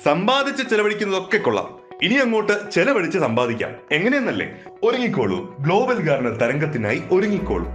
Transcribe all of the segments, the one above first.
സമ്പാദിച്ച് ചെലവഴിക്കുന്നതൊക്കെ കൊള്ളാം. ഇനി അങ്ങോട്ട് ചെലവഴിച്ച് സമ്പാദിക്കാം. എങ്ങനെയെന്നല്ലേ? ഒരുങ്ങിക്കോളൂ, ഗ്ലോബൽ ഗാർണർ തരംഗത്തിനായി ഒരുങ്ങിക്കോളൂ.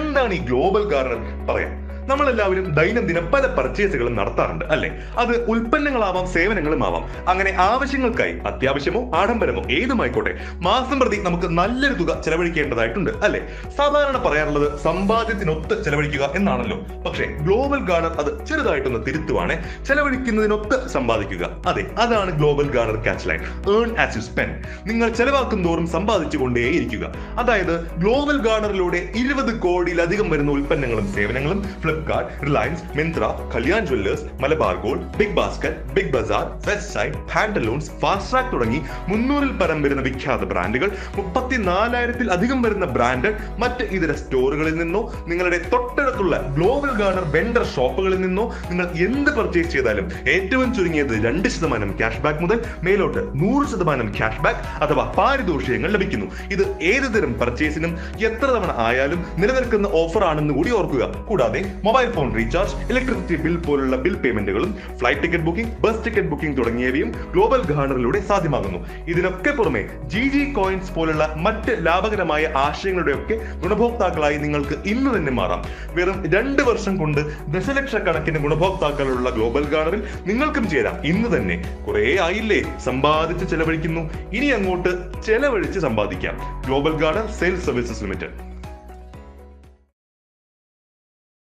എന്താണ് ഈ ഗ്ലോബൽ ഗാർണർ? പറയാം. നമ്മളെല്ലാവരും ദൈനംദിനം പല പർച്ചേസുകളും നടത്താറുണ്ട് അല്ലെ? അത് ഉൽപ്പന്നങ്ങളാവാം, സേവനങ്ങളും ആവാം. അങ്ങനെ ആവശ്യങ്ങൾക്കായി, അത്യാവശ്യമോ ആഡംബരമോ ഏതുമായിക്കോട്ടെ, മാസം പ്രതി നമുക്ക് നല്ലൊരു തുക ചെലവഴിക്കേണ്ടതായിട്ടുണ്ട് അല്ലെ? സാധാരണ പറയാറുള്ളത് സമ്പാദ്യത്തിനൊത്ത് ചെലവഴിക്കുക എന്നാണല്ലോ. പക്ഷേ ഗ്ലോബൽ ഗാർണർ അത് ചെറുതായിട്ടൊന്ന് തിരുത്തുവാണ്. ചെലവഴിക്കുന്നതിനൊത്ത് സമ്പാദിക്കുക. അതെ, അതാണ് Global Garner catch line. Earn as you spend. നിങ്ങൾ ചെലവാക്കും തോറും സമ്പാദിച്ചുകൊണ്ടേയിരിക്കുക. അതായത് ഗ്ലോബൽ ഗാർണറിലൂടെ 20 കോടിയിലധികം വരുന്ന ഉൽപ്പന്നങ്ങളും സേവനങ്ങളും Flipkart, Reliance, Myntra, Kalyan Jewellers, Malabar Gold, Big Basket, Big Bazaar, Westside, Pantaloons, Fastrack തുടങ്ങി 300-ൽ പരം വരുന്ന വിഖ്യാത ബ്രാൻഡുകൾ, 34,000-ൽ അധികം വരുന്ന ബ്രാൻഡഡ് മറ്റ് ഇതര സ്റ്റോറുകളിൽ നിന്നോ നിങ്ങളുടെ തൊട്ടടുത്തുള്ള ഗ്ലോബൽ ഗാർണർ വെണ്ടർ ഷോപ്പുകളിൽ നിന്നോ നിങ്ങൾ എന്ത് പർച്ചേസ് ചെയ്താലും ഏറ്റവും ചുരുങ്ങിയത് 2% ക്യാഷ് ബാക്ക് മുതൽ മേലോട്ട് 100% ക്യാഷ് ബാക്ക് അഥവാ പാരിതോഷികങ്ങൾ ലഭിക്കുന്നു. ഇത് ഏതുതരം പർച്ചേസിനും എത്ര തവണ ആയാലും നിലനിൽക്കുന്ന ഓഫർ ആണെന്ന് കൂടി ഓർക്കുക. കൂടാതെ mobile phone recharge, electricity bill പോലുള്ള ബിൽ പേയ്മെന്റുകളും, flight ticket booking, bus ticket booking തുടങ്ങിയവയും ഗ്ലോബൽ ഗാർണറിലൂടെ സാധ്യമാകുന്നു. ഇതിനൊക്കെ പുറമെ GG കോയിൻസ് പോലുള്ള മറ്റ് ലാഭകരമായ ആശയങ്ങളുടെയൊക്കെ ഗുണഭോക്താക്കളായി നിങ്ങൾക്ക് ഇന്ന് തന്നെ മാറാം. വെറും 2 വർഷം കൊണ്ട് ദശലക്ഷക്കണക്കിന് ഗുണഭോക്താക്കളുള്ള ഗ്ലോബൽ ഗാർണറിൽ നിങ്ങൾക്കും ചേരാം. ഇന്ന് തന്നെ. കുറെ ആയില്ലേ സമ്പാദിച്ച് ചെലവഴിക്കുന്നു, ഇനി അങ്ങോട്ട് ചെലവഴിച്ച് സമ്പാദിക്കാം. Global Garner sales services limited.